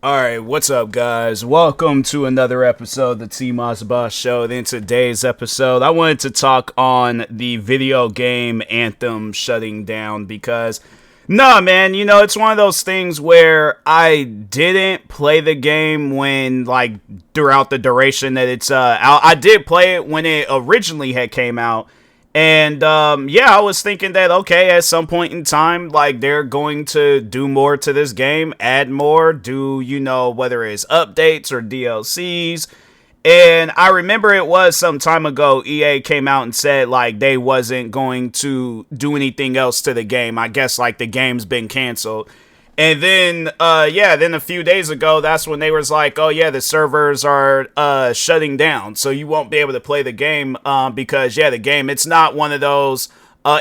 Alright, what's up, guys? Welcome to another episode of the TMossBoss show. In today's episode, I wanted to talk on the video game Anthem shutting down because, nah, man, it's one of those things where I didn't play the game when, throughout the duration that it's out. I did play it when it originally had came out. And, I was thinking that, okay, at some point in time, they're going to do more to this game, add more, do, whether it's updates or DLCs. And I remember it was some time ago, EA came out and said, they wasn't going to do anything else to the game. I guess, the game's been canceled. And then, then a few days ago, that's when they was like, oh yeah, the servers are shutting down, so you won't be able to play the game because, the game, it's not one of those,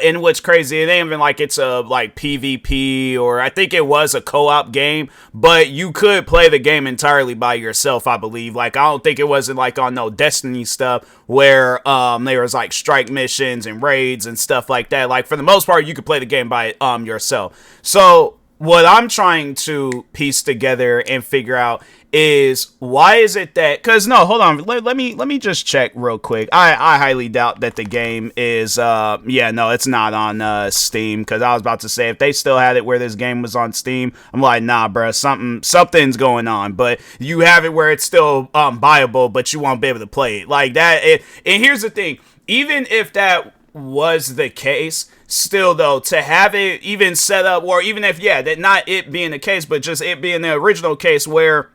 in which crazy, it ain't even like it's a, PvP, or I think it was a co-op game, but you could play the game entirely by yourself, I believe. I don't think it wasn't, on no Destiny stuff, where, there was, strike missions and raids and stuff like that. For the most part, you could play the game by, yourself. So what I'm trying to piece together and figure out is why is it that, cause no, hold on, let me just check real quick. I highly doubt that the game is, it's not on, Steam, cause I was about to say, if they still had it where this game was on Steam, I'm like, nah, bruh, something's going on, but you have it where it's still, buyable, but you won't be able to play it, like that. And here's the thing, even if that was the case, still though, to have it even set up, or even if, that not it being the case, but just it being the original case where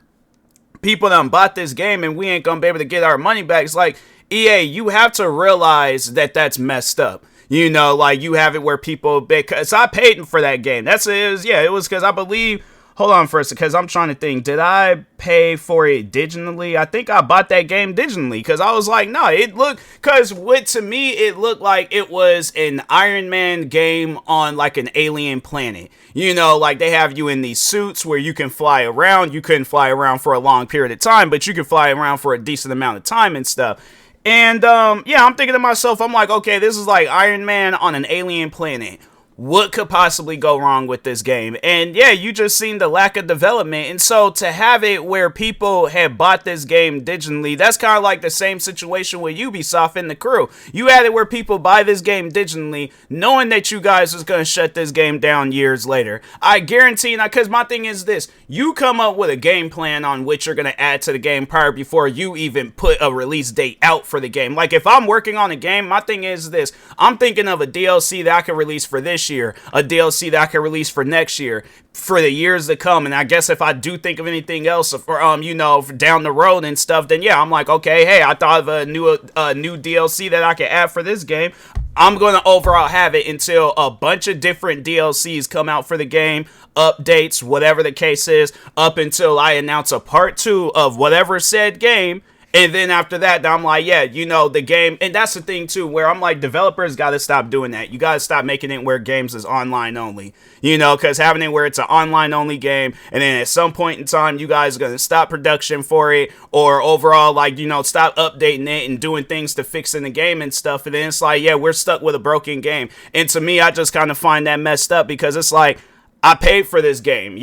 people done bought this game and we ain't gonna be able to get our money back, it's like, EA, you have to realize that that's messed up. You have it where people, because I paid for that game. It was because I believe, hold on for a second, because I'm trying to think, did I pay for it digitally? I think I bought that game digitally, because I was like, no, it looked, because to me, it looked like it was an Iron Man game on, an alien planet. They have you in these suits where you can fly around. You couldn't fly around for a long period of time, but you can fly around for a decent amount of time and stuff. And, I'm thinking to myself, I'm like, okay, this is like Iron Man on an alien planet. What could possibly go wrong with this game? And you just seen the lack of development. And so to have it where people had bought this game digitally, that's kind of like the same situation with Ubisoft and the crew. You had it where people buy this game digitally, knowing that you guys was going to shut this game down years later. I guarantee, because my thing is this, you come up with a game plan on which you're going to add to the game prior before you even put a release date out for the game. If I'm working on a game, my thing is this, I'm thinking of a DLC that I can release for this year, a DLC that I can release for next year, for the years to come. And I guess if I do think of anything else for down the road and stuff, then I'm like, okay, hey, I thought of a new DLC that I could add for this game. I'm going to overall have it until a bunch of different DLCs come out for the game, updates, whatever the case is, up until I announce a part 2 of whatever said game. And then after that, I'm like, the game, and that's the thing too, where I'm like, developers got to stop doing that. You got to stop making it where games is online only, because having it where it's an online only game, and then at some point in time, you guys are going to stop production for it, or overall, stop updating it and doing things to fix in the game and stuff. And then it's like, we're stuck with a broken game. And to me, I just kind of find that messed up, because it's like, I paid for this game,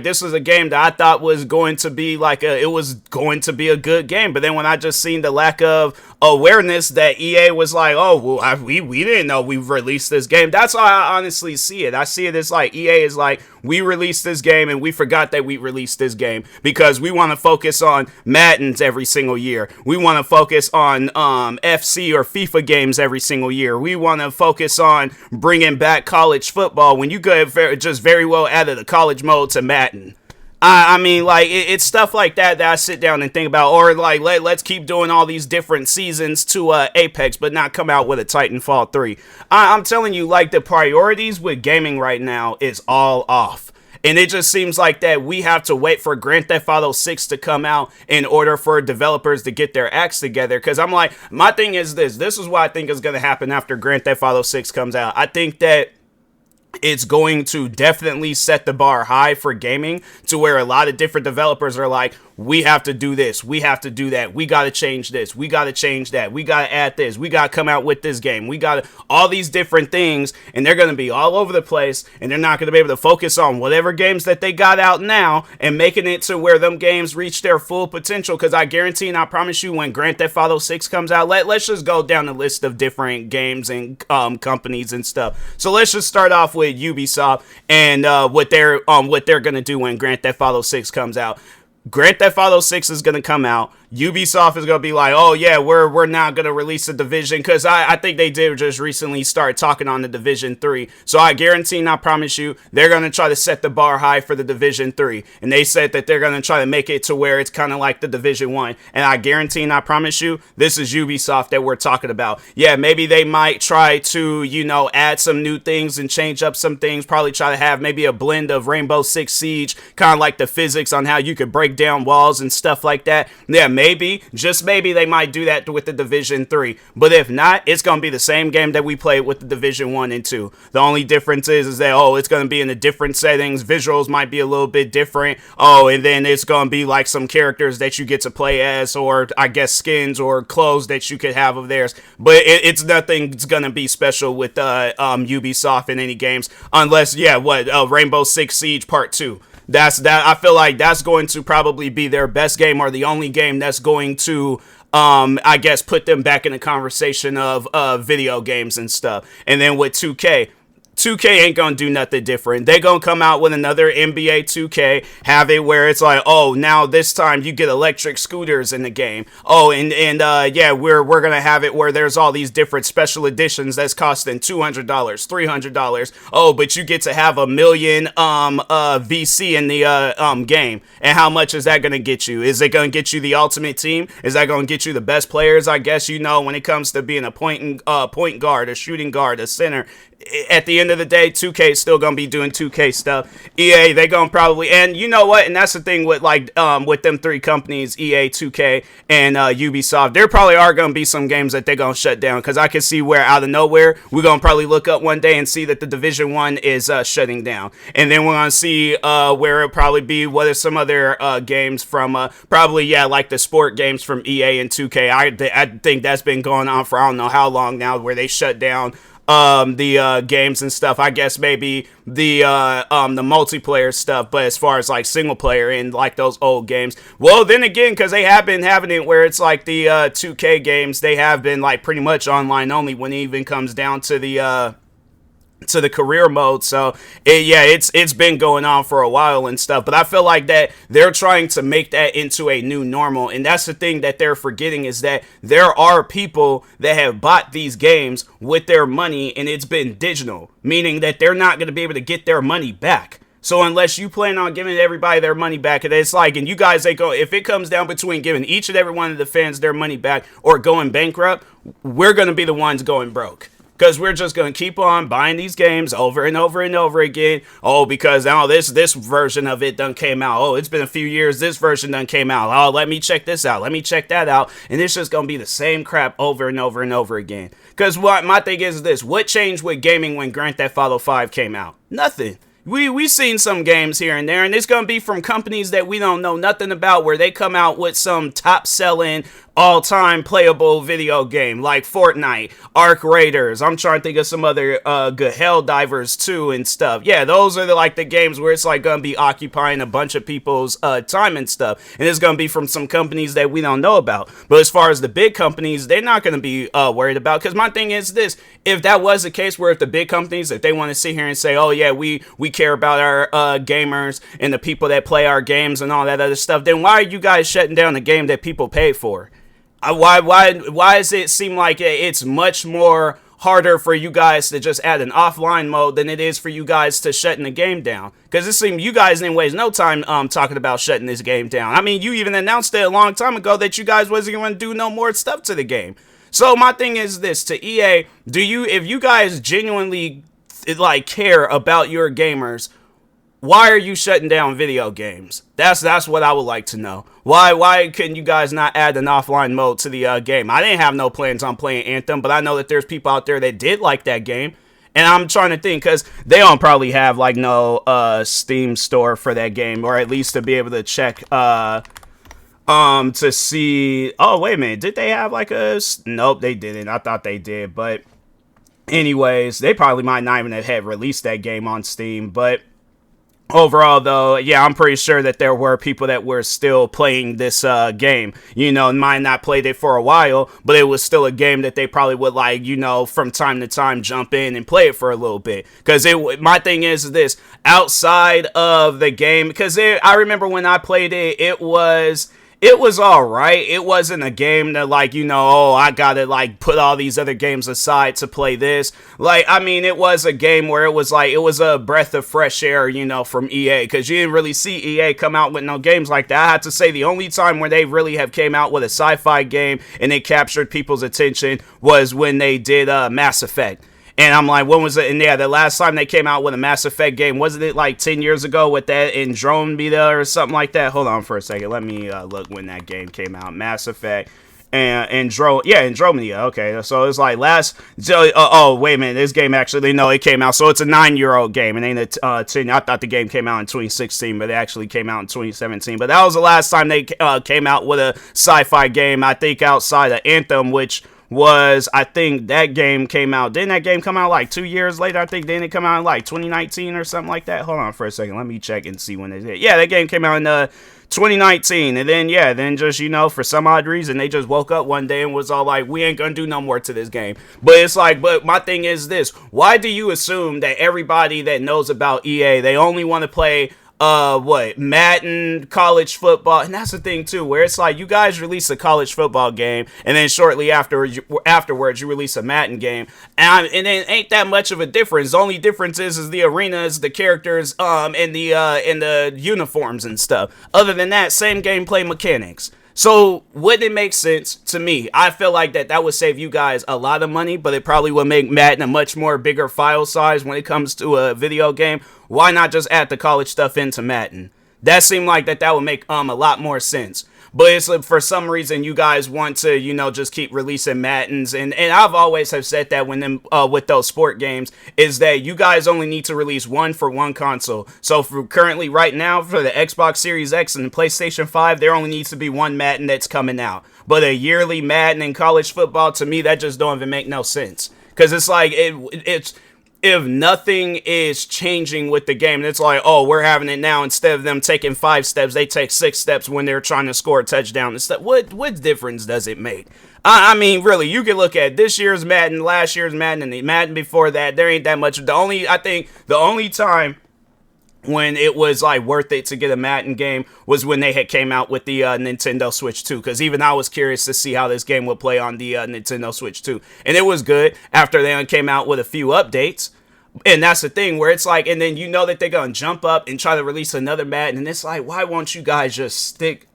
this was a game that I thought was going to be it was going to be a good game. But then when I just seen the lack of awareness that EA was like, oh, well, we didn't know we released this game. That's how I honestly see it. I see it as EA is like, we released this game and we forgot that we released this game because we want to focus on Maddens every single year. We want to focus on FC or FIFA games every single year. We want to focus on bringing back college football when you could just very well added a college mode to Madden. I mean, it's stuff like that I sit down and think about, or let's keep doing all these different seasons to Apex, but not come out with a Titanfall 3. I'm telling you, the priorities with gaming right now is all off. And it just seems like that we have to wait for Grand Theft Auto 6 to come out in order for developers to get their acts together. Because I'm like, my thing is this is what I think is going to happen after Grand Theft Auto 6 comes out. I think that it's going to definitely set the bar high for gaming to where a lot of different developers are like, we have to do this, we have to do that, we got to change this, we got to change that, we got to add this, we got to come out with this game, we got to, all these different things, and they're going to be all over the place, and they're not going to be able to focus on whatever games that they got out now and making it to where them games reach their full potential. Because I guarantee and I promise you, when Grand Theft Auto 6 comes out, let's just go down the list of different games and companies and stuff. So let's just start off with Ubisoft and what they're going to do when Grand Theft Auto 6 comes out. Grand Theft Auto 6 is going to come out. Ubisoft is going to be like, oh yeah, we're not going to release the Division, because I think they did just recently start talking on the Division 3. So I guarantee and I promise you, they're going to try to set the bar high for the Division 3. And they said that they're going to try to make it to where it's kind of like the Division 1. And I guarantee and I promise you, this is Ubisoft that we're talking about. Yeah, maybe they might try to, you know, add some new things and change up some things. Probably try to have maybe a blend of Rainbow Six Siege, kind of like the physics on how you could break down walls and stuff like that. Yeah, maybe, just maybe, they might do that with the Division 3. But if not, it's going to be the same game that we played with the Division 1 and 2. The only difference is that, oh, it's going to be in the different settings. Visuals might be a little bit different. Oh, and then it's going to be like some characters that you get to play as, or I guess skins or clothes that you could have of theirs. But it's nothing's going to be special with Ubisoft in any games. Unless, yeah, Rainbow Six Siege Part 2. I feel like that's going to probably be their best game, or the only game that's going to, I guess, put them back in the conversation of video games and stuff. And then with 2K ain't gonna do nothing different. They gonna come out with another NBA 2K, have it where it's like, oh, now this time you get electric scooters in the game. Oh, and yeah, we're gonna have it where there's all these different special editions that's costing $200, $300. Oh, but you get to have 1 million VC in the game. And how much is that gonna get you? Is it gonna get you the ultimate team? Is that gonna get you the best players? I guess, you know, when it comes to being a point guard, a shooting guard, a center. At the end of the day, 2K is still gonna be doing 2K stuff. EA, they gonna probably, and you know what, and that's the thing with with them three companies, EA, 2K, and Ubisoft, there probably are gonna be some games that they're gonna shut down, because I can see where out of nowhere we're gonna probably look up one day and see that the Division 1 is shutting down, and then we're gonna see where it'll probably be, what are some other games from probably, yeah, like the sport games from EA and 2K. I think that's been going on for I don't know how long now, where they shut down the games and stuff. I guess maybe the multiplayer stuff, but as far as like single player and like those old games, well, then again, because they have been having it where it's like the 2K games, they have been like pretty much online only when it even comes down to the career mode. So it's been going on for a while and stuff, but I feel like that they're trying to make that into a new normal, and that's the thing that they're forgetting, is that there are people that have bought these games with their money, and it's been digital, meaning that they're not going to be able to get their money back. So unless you plan on giving everybody their money back, and it's like, and you guys, if it comes down between giving each and every one of the fans their money back or going bankrupt, we're going to be the ones going broke. Because we're just going to keep on buying these games over and over and over again. Oh, because now this version of it done came out. Oh, it's been a few years. This version done came out. Oh, let me check this out. Let me check that out. And it's just going to be the same crap over and over and over again. Because what my thing is this. What changed with gaming when Grand Theft Auto 5 came out? Nothing. We seen some games here and there, and it's going to be from companies that we don't know nothing about, where they come out with some top-selling, all-time playable video game, like Fortnite, Arc Raiders. I'm trying to think of some other good Helldivers 2 and stuff. Yeah, those are the games where it's like going to be occupying a bunch of people's time and stuff, and it's going to be from some companies that we don't know about. But as far as the big companies, they're not going to be worried about, because my thing is this. If that was the case, where if the big companies, if they want to sit here and say, oh yeah, we care about our gamers and the people that play our games and all that other stuff, then why are you guys shutting down the game that people paid for? Why does it seem like it's much more harder for you guys to just add an offline mode than it is for you guys to shutting the game down? Because it seems you guys didn't waste no time talking about shutting this game down. I mean, you even announced it a long time ago that you guys wasn't going to do no more stuff to the game. So my thing is this, to EA, if you guys genuinely care about your gamers, why are you shutting down video games? That's what I would like to know. Why couldn't you guys not add an offline mode to the game? I didn't have no plans on playing Anthem, but I know that there's people out there that did like that game. And I'm trying to think, because they don't probably have no Steam store for that game, or at least to be able to check to see. Oh, wait a minute. Did they have like nope, they didn't. I thought they did. But anyways, they probably might not even have released that game on Steam. But overall, though, yeah, I'm pretty sure that there were people that were still playing this game. Might not played it for a while, but it was still a game that they probably would like, from time to time jump in and play it for a little bit. Because my thing is this, outside of the game, because I remember when I played it, it was all right. It wasn't a game that like, oh, I gotta like put all these other games aside to play this. Like, I mean, it was a game where it was a breath of fresh air, from EA, because you didn't really see EA come out with no games like that. I have to say the only time where they really have came out with a sci-fi game and it captured people's attention was when they did Mass Effect. And I'm like, when was it? And yeah, the last time they came out with a Mass Effect game, wasn't it like 10 years ago with that Andromeda or something like that? Hold on for a second. Let me look when that game came out. Mass Effect. And Andromeda. Okay, so it's like wait a minute, this game actually, no, it came out, so it's a 9-year-old game. It ain't a 10. I thought the game came out in 2016, but it actually came out in 2017. But that was the last time they came out with a sci-fi game, I think, outside of Anthem, which was, I think that game came out, didn't that game come out like 2 years later? I think didn't it come out in like 2019 or something like that? Hold on for a second, let me check and see when it did. Yeah, that game came out in 2019, and then just, for some odd reason, they just woke up one day and was all like, we ain't gonna do no more to this game. But it's like, but my thing is this, why do you assume that everybody that knows about EA, they only want to play Madden, college football? And that's the thing too, where it's like, you guys release a college football game, and then shortly afterwards you release a Madden game, and then ain't that much of a difference. The only difference is the arenas, the characters, and the uniforms and stuff. Other than that, same gameplay mechanics. So wouldn't it make sense to me? I feel like that would save you guys a lot of money, but it probably would make Madden a much more bigger file size when it comes to a video game. Why not just add the college stuff into Madden? That seemed like that would make a lot more sense. But it's for some reason you guys want to, just keep releasing Maddens. And I've always have said that with those sport games, is that you guys only need to release one for one console. So for currently right now for the Xbox Series X and the PlayStation 5, there only needs to be one Madden that's coming out. But a yearly Madden in college football, to me, that just don't even make no sense. Because it's like, it's if nothing is changing with the game, it's like, oh, we're having it now. Instead of them taking 5 steps, they take 6 steps when they're trying to score a touchdown. What difference does it make? I mean, really, you can look at this year's Madden, last year's Madden, and the Madden before that. There ain't that much. I think the only time when it was like worth it to get a Madden game was when they had came out with the Nintendo Switch 2, because even I was curious to see how this game would play on the Nintendo Switch 2, and it was good after they came out with a few updates. And that's the thing where it's like, and then that they're gonna jump up and try to release another Madden, and it's like, why won't you guys just stick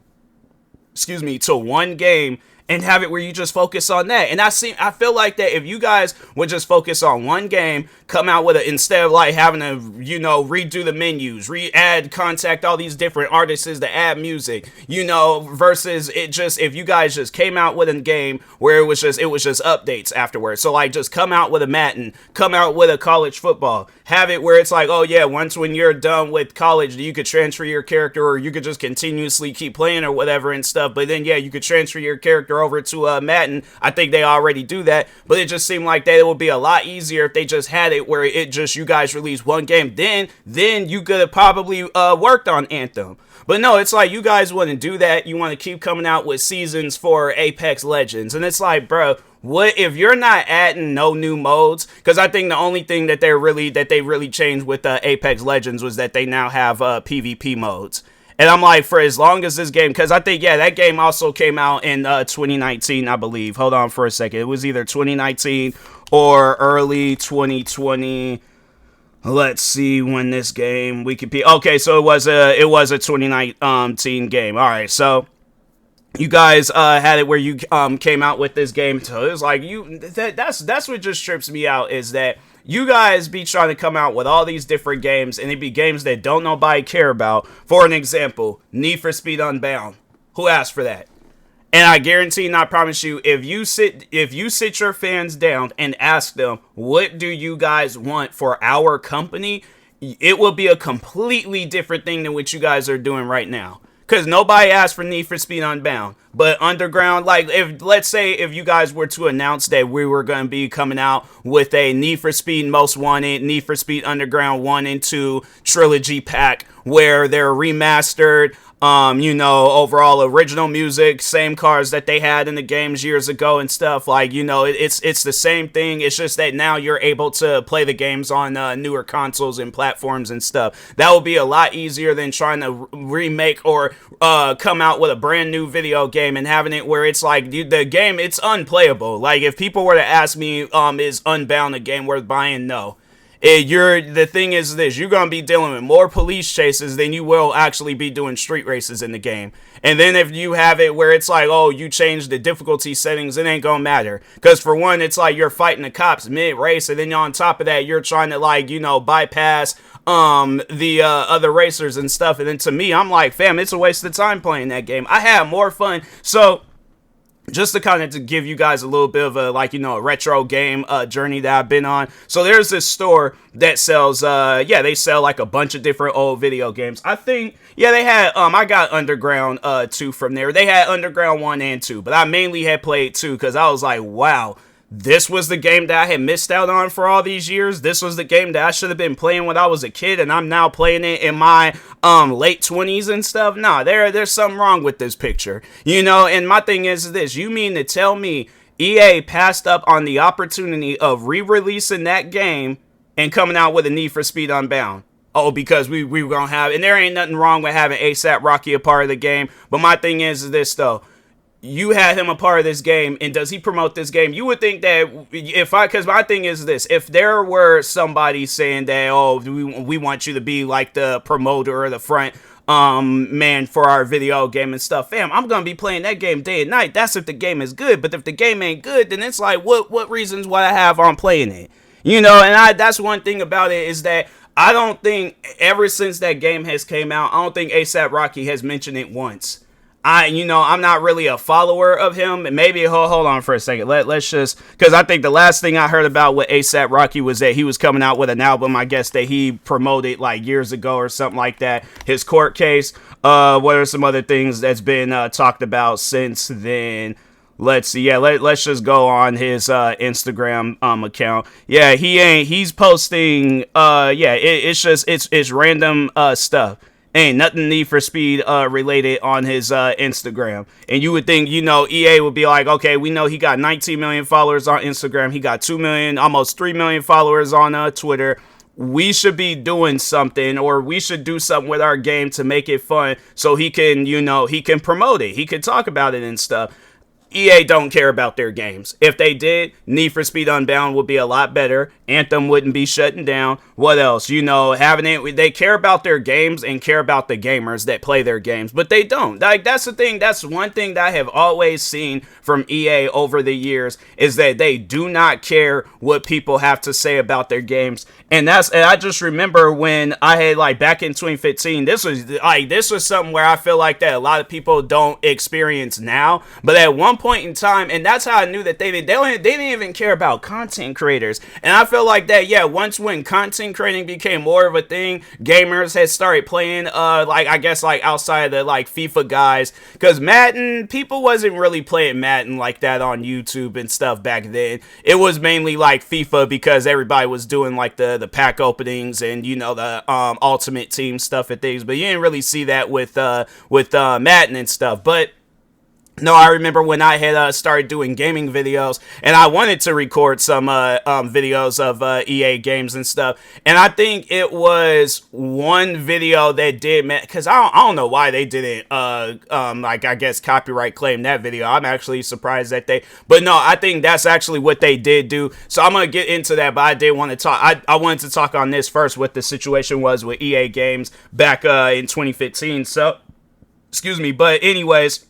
to one game and have it where you just focus on that? And I feel like that if you guys would just focus on one game, come out with it, instead of like having to, redo the menus, add, contact all these different artists to add music, versus it just, if you guys just came out with a game where it was just updates afterwards. So like, just come out with a Madden, come out with a college football, have it where it's like, oh yeah, once when you're done with college, you could transfer your character, or you could just continuously keep playing or whatever and stuff. But then yeah, you could transfer your character over to Madden. I think they already do that, but it just seemed like that it would be a lot easier if they just had it where it just, you guys release one game, then you could have probably worked on Anthem. But no, it's like, you guys wouldn't do that. You want to keep coming out with seasons for Apex Legends, and it's like, bro, what if you're not adding no new modes? Because I think the only thing that they really changed with Apex Legends was that they now have PvP modes. And I'm like, for as long as this game, because I think, yeah, that game also came out in 2019, I believe. Hold on for a second. It was either 2019 or early 2020. Let's see when this game, okay, so it was a 2019 game. All right, so you guys had it where you came out with this game. So it was like, that's what just trips me out, is that you guys be trying to come out with all these different games, and it be games that don't nobody care about. For an example, Need for Speed Unbound. Who asked for that? And I guarantee and I promise you, if you sit your fans down and ask them, what do you guys want for our company? It will be a completely different thing than what you guys are doing right now. Because nobody asked for Need for Speed Unbound. But Underground, like, if let's say if you guys were to announce that we were going to be coming out with a Need for Speed Most Wanted, Need for Speed Underground 1 and 2 trilogy pack, where they're remastered, overall original music, same cars that they had in the games years ago and stuff, like, it's the same thing. It's just that now you're able to play the games on newer consoles and platforms and stuff. That would be a lot easier than trying to remake or come out with a brand new video game and having it where it's like the game, it's unplayable. Like, if people were to ask me, is Unbound a game worth buying? No. The thing is this, you're going to be dealing with more police chases than you will actually be doing street races in the game. And then if you have it where it's like, oh, you change the difficulty settings, it ain't going to matter. Because for one, it's like you're fighting the cops mid-race, and then on top of that, you're trying to, like, bypass the other racers and stuff. And then to me, I'm like, fam, it's a waste of time playing that game. I had more fun. So just to kind of to give you guys a little bit of a, a retro game journey that I've been on. So there's this store that sells, they sell like a bunch of different old video games. I think, they had, I got Underground 2 from there. They had Underground 1 and 2, but I mainly had played 2 because I was like, wow, this was the game that I had missed out on for all these years. This was the game that I should have been playing when I was a kid, and I'm now playing it in my late 20s and stuff. Nah, there's something wrong with this picture, and my thing is this: you mean to tell me EA passed up on the opportunity of re-releasing that game and coming out with a Need for Speed Unbound? Oh, because we were gonna have, and there ain't nothing wrong with having ASAP Rocky a part of the game, but my thing is this though: you had him a part of this game, and does he promote this game? You would think that because my thing is this: if there were somebody saying that, oh, we want you to be like the promoter or the front man for our video game and stuff, fam, I'm gonna be playing that game day and night. That's if the game is good. But if the game ain't good, then it's like, what reasons would I have on playing it? And that's one thing about it, is that I don't think ever since that game has came out, I don't think ASAP Rocky has mentioned it once. I'm not really a follower of him, and maybe hold on for a second. Let's just, because I think the last thing I heard about with ASAP Rocky was that he was coming out with an album, I guess, that he promoted like years ago or something like that. His court case. What are some other things that's been talked about since then? Let's see. Yeah, let's just go on his Instagram account. Yeah, he's posting. It's random stuff. Ain't nothing Need for Speed related on his Instagram. And you would think, EA would be like, okay, we know he got 19 million followers on Instagram. He got 2 million, almost 3 million followers on Twitter. We should be doing something, or we should do something with our game to make it fun so he can, he can promote it. He can talk about it and stuff. EA don't care about their games. If they did, Need for Speed Unbound would be a lot better. Anthem wouldn't be shutting down. What else? Having it, they care about their games and care about the gamers that play their games, but they don't. Like, that's the thing. That's one thing that I have always seen from EA over the years, is that they do not care what people have to say about their games. And I just remember when I had, back in 2015, this was something where I feel like that a lot of people don't experience now, but at one point in time, and that's how I knew that they didn't even care about content creators. And I feel like that, once when content creating became more of a thing, gamers had started playing, outside of the, FIFA guys, because Madden, people wasn't really playing Madden like that on YouTube and stuff back then. It was mainly FIFA, because everybody was doing the pack openings and the Ultimate Team stuff and things, but you didn't really see that with Madden and stuff. But no, I remember when I had started doing gaming videos, and I wanted to record some videos of EA games and stuff. And I think it was one video that did, because I don't know why they didn't, copyright claim that video. I'm actually surprised that but no, I think that's actually what they did do. So I'm going to get into that, but I did want to talk, I wanted to talk on this first, what the situation was with EA games back in 2015. So, excuse me, but anyways,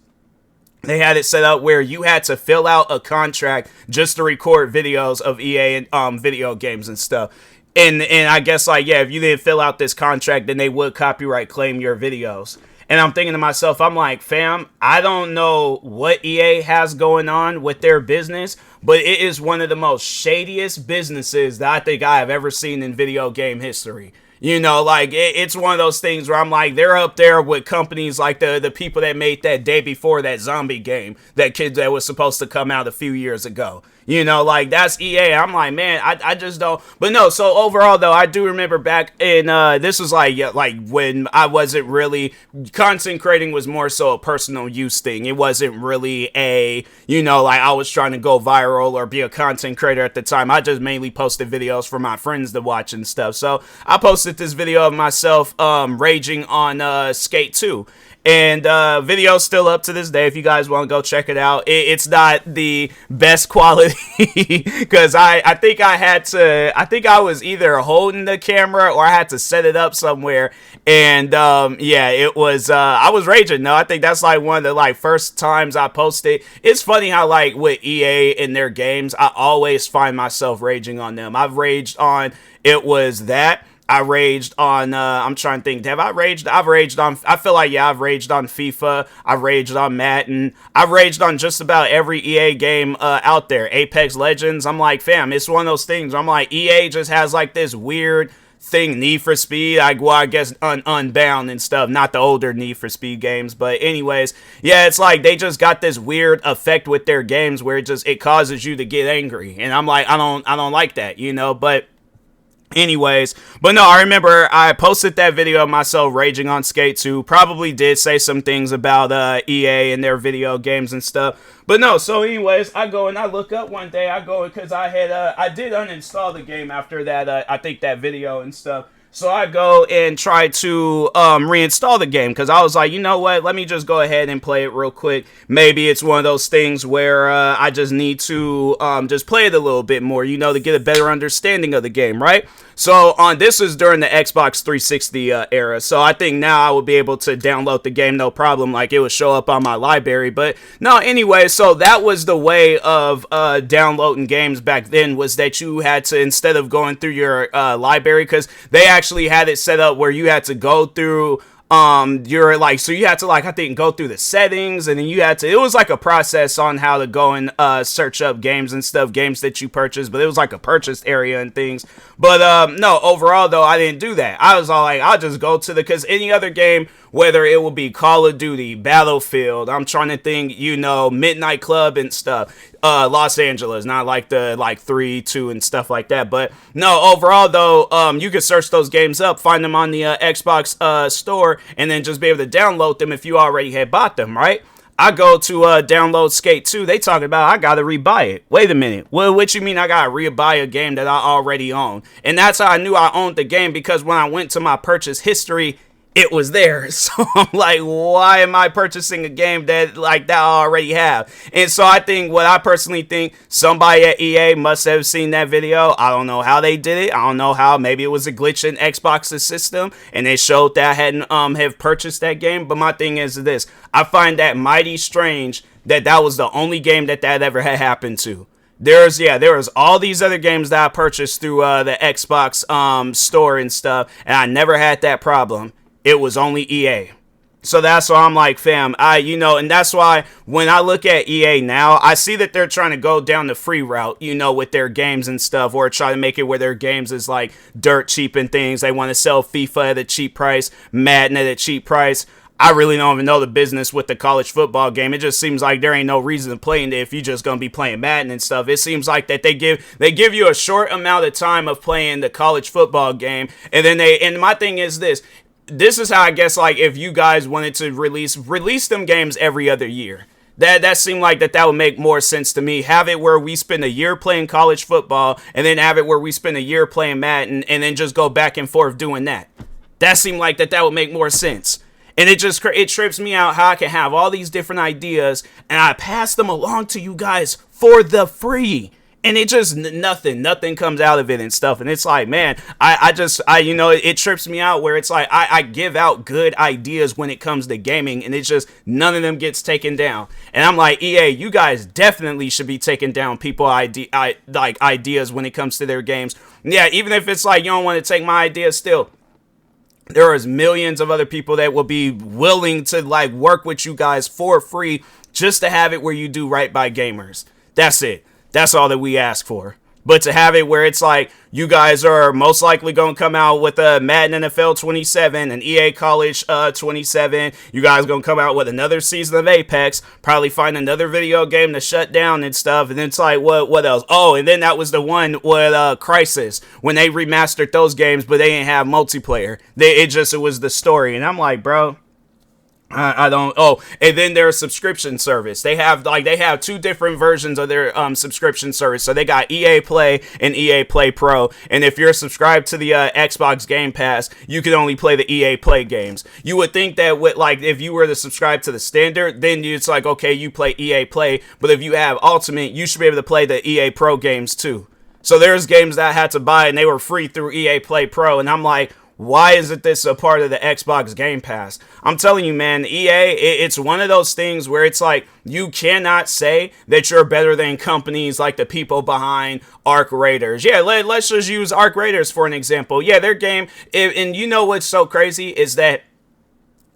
they had it set up where you had to fill out a contract just to record videos of EA and video games and stuff. And I guess if you didn't fill out this contract, then they would copyright claim your videos. And I'm thinking to myself, I'm like, fam, I don't know what EA has going on with their business, but it is one of the most shadiest businesses that I think I have ever seen in video game history. You know, like it's one of those things where I'm like, they're up there with companies like the people that made that Day Before, that zombie game, that kid that was supposed to come out a few years ago. You know, like that's EA. I'm like, man, I just don't. But no, so overall though, I do remember back in this was like when I wasn't really, content creating was more so a personal use thing. It wasn't really a, you know, like I was trying to go viral or be a content creator at the time. I just mainly posted videos for my friends to watch and stuff. So I posted this video of myself raging on Skate 2. And video's still up to this day if you guys want to go check it out. It's not the best quality because I think I was either holding the camera or I had to set it up somewhere. And yeah, it was I was raging. No, I think that's like one of the like first times I posted. It's funny how like with EA in their games, I always find myself raging on them. I've raged on It Was That. I raged on, I'm trying to think, have I raged? I've raged on, I feel like, yeah, I've raged on FIFA. I've raged on Madden. I've raged on just about every EA game out there. Apex Legends. I'm like, fam, it's one of those things. I'm like, EA just has like this weird thing. Need for Speed, I guess Unbound and stuff, not the older Need for Speed games, but anyways, yeah, it's like they just got this weird effect with their games where it causes you to get angry, and I'm like, I don't like that, you know, but anyways, but no, I remember I posted that video of myself raging on Skate 2. Probably did say some things about EA and their video games and stuff. But no, so anyways, I go and I look up one day. I go because I did uninstall the game after that. I think that video and stuff. So I go and try to reinstall the game because I was like, you know what? Let me just go ahead and play it real quick. Maybe it's one of those things where I just need to just play it a little bit more, you know, to get a better understanding of the game, right? So this is during the Xbox 360 era. So I think now I would be able to download the game no problem. Like it would show up on my library. But no, anyway, so that was the way of downloading games back then, was that you had to, instead of going through your library, because they actually had it set up where you had to go through you're like, so you had to like, I think, go through the settings, and then you had to, it was like a process on how to go and search up games and stuff, games that you purchased, but it was like a purchased area and things. But no, overall though, I didn't do that. I was all like, I'll just go to because any other game, whether it will be Call of Duty, Battlefield, I'm trying to think, you know, Midnight Club and stuff, Los Angeles, not like the like 3, 2 and stuff like that. But no, overall though, you can search those games up, find them on the Xbox store, and then just be able to download them if you already had bought them, right? I go to download Skate 2. They talking about I gotta rebuy it. Wait a minute. What you mean I gotta rebuy a game that I already own? And that's how I knew I owned the game, because when I went to my purchase history, it was there. So I'm like, why am I purchasing a game that like that I already have? And so I think, what I personally think, somebody at EA must have seen that video. I don't know how they did it. I don't know how. Maybe it was a glitch in Xbox's system and they showed that I hadn't have purchased that game. But my thing is this: I find that mighty strange that that was the only game that ever had happened to. There was all these other games that I purchased through the Xbox store and stuff, and I never had that problem. It was only EA. So that's why I'm like, fam, and that's why when I look at EA now, I see that they're trying to go down the free route, you know, with their games and stuff, or try to make it where their games is like dirt cheap and things. They want to sell FIFA at a cheap price, Madden at a cheap price. I really don't even know the business with the college football game. It just seems like there ain't no reason to play it if you're just going to be playing Madden and stuff. It seems like that they give you a short amount of time of playing the college football game. And then and my thing is this is how I guess, like, if you guys wanted to release them games every other year. That seemed like that would make more sense to me. Have it where we spend a year playing college football, and then have it where we spend a year playing Madden, and then just go back and forth doing that. That seemed like that would make more sense. And it trips me out how I can have all these different ideas, and I pass them along to you guys for the free. And it just, nothing comes out of it and stuff. And it's like, man, it trips me out where it's like, I give out good ideas when it comes to gaming, and it's just, none of them gets taken down. And I'm like, EA, you guys definitely should be taking down people ideas when it comes to their games. Yeah, even if it's like, you don't want to take my ideas still. There is millions of other people that will be willing to like work with you guys for free just to have it where you do right by gamers. That's it. That's all that we ask for. But to have it where it's like, you guys are most likely going to come out with a Madden NFL 27 and EA College 27. You guys going to come out with another season of Apex, probably find another video game to shut down and stuff. And then it's like, what else? Oh, and then that was the one with Crysis, when they remastered those games, but they didn't have multiplayer. It was the story. And I'm like, bro, I don't. Oh, and then their subscription service. They have two different versions of their subscription service. So they got EA Play and EA Play Pro. And if you're subscribed to the Xbox Game Pass, you can only play the EA Play games. You would think that with if you were to subscribe to the standard, then it's like, okay, you play EA Play. But if you have Ultimate, you should be able to play the EA Pro games too. So there's games that I had to buy and they were free through EA Play Pro. And I'm like, why isn't this a part of the Xbox Game Pass? I'm telling you, man, EA, it's one of those things where it's like, you cannot say that you're better than companies like the people behind Arc Raiders. Yeah, let's just use Arc Raiders for an example. Yeah, their game, and you know what's so crazy is that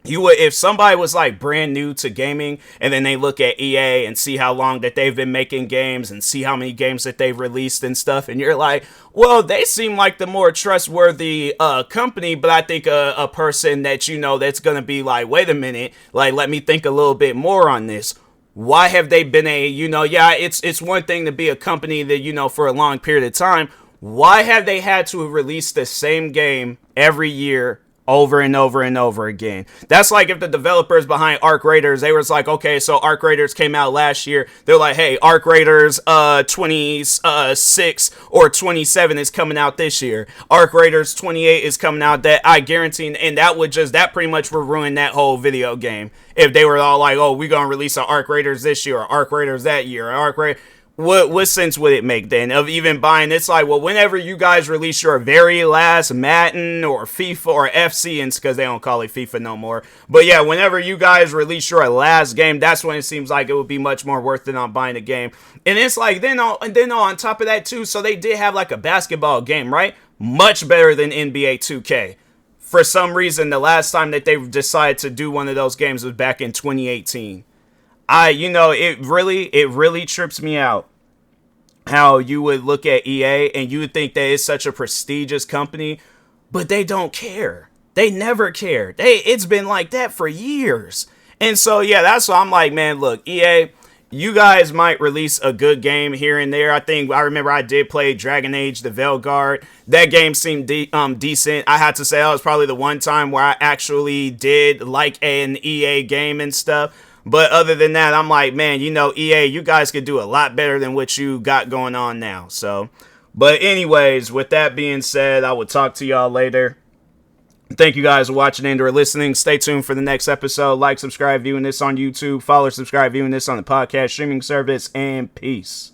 if somebody was like brand new to gaming and then they look at EA and see how long that they've been making games and see how many games that they've released and stuff, and you're like, well, they seem like the more trustworthy company, but I think a person that that's gonna be like, wait a minute, like, let me think a little bit more on this. Why have they been it's one thing to be a company that for a long period of time. Why have they had to release the same game every year, over and over and over again? That's like if the developers behind Arc Raiders, they was like, okay, so Arc Raiders came out last year. They're like, hey, Arc Raiders 26 or 27 is coming out this year. Arc Raiders 28 is coming out. That I guarantee, and that pretty much would ruin that whole video game if they were all like, oh, we're gonna release an Arc Raiders this year or Arc Raiders that year, or Arc Raiders. What sense would it make then of even buying? It's like, well, whenever you guys release your very last Madden or FIFA or FC, and because they don't call it FIFA no more, but yeah, whenever you guys release your last game, that's when it seems like it would be much more worth it on buying a game. And it's like, then on top of that too, so they did have like a basketball game, right? Much better than NBA 2K. For some reason, the last time that they decided to do one of those games was back in 2018. It really trips me out how you would look at EA and you would think that it's such a prestigious company, but they don't care. They never cared. It's been like that for years. And so, yeah, that's why I'm like, man, look, EA, you guys might release a good game here and there. I remember I did play Dragon Age, the Veilguard. That game seemed decent. I had to say that was probably the one time where I actually did like an EA game and stuff. But other than that, I'm like, man, EA, you guys could do a lot better than what you got going on now. So, but anyways, with that being said, I will talk to y'all later. Thank you guys for watching and or listening. Stay tuned for the next episode. Like, subscribe, viewing this on YouTube. Follow, subscribe, viewing this on the podcast streaming service. And peace.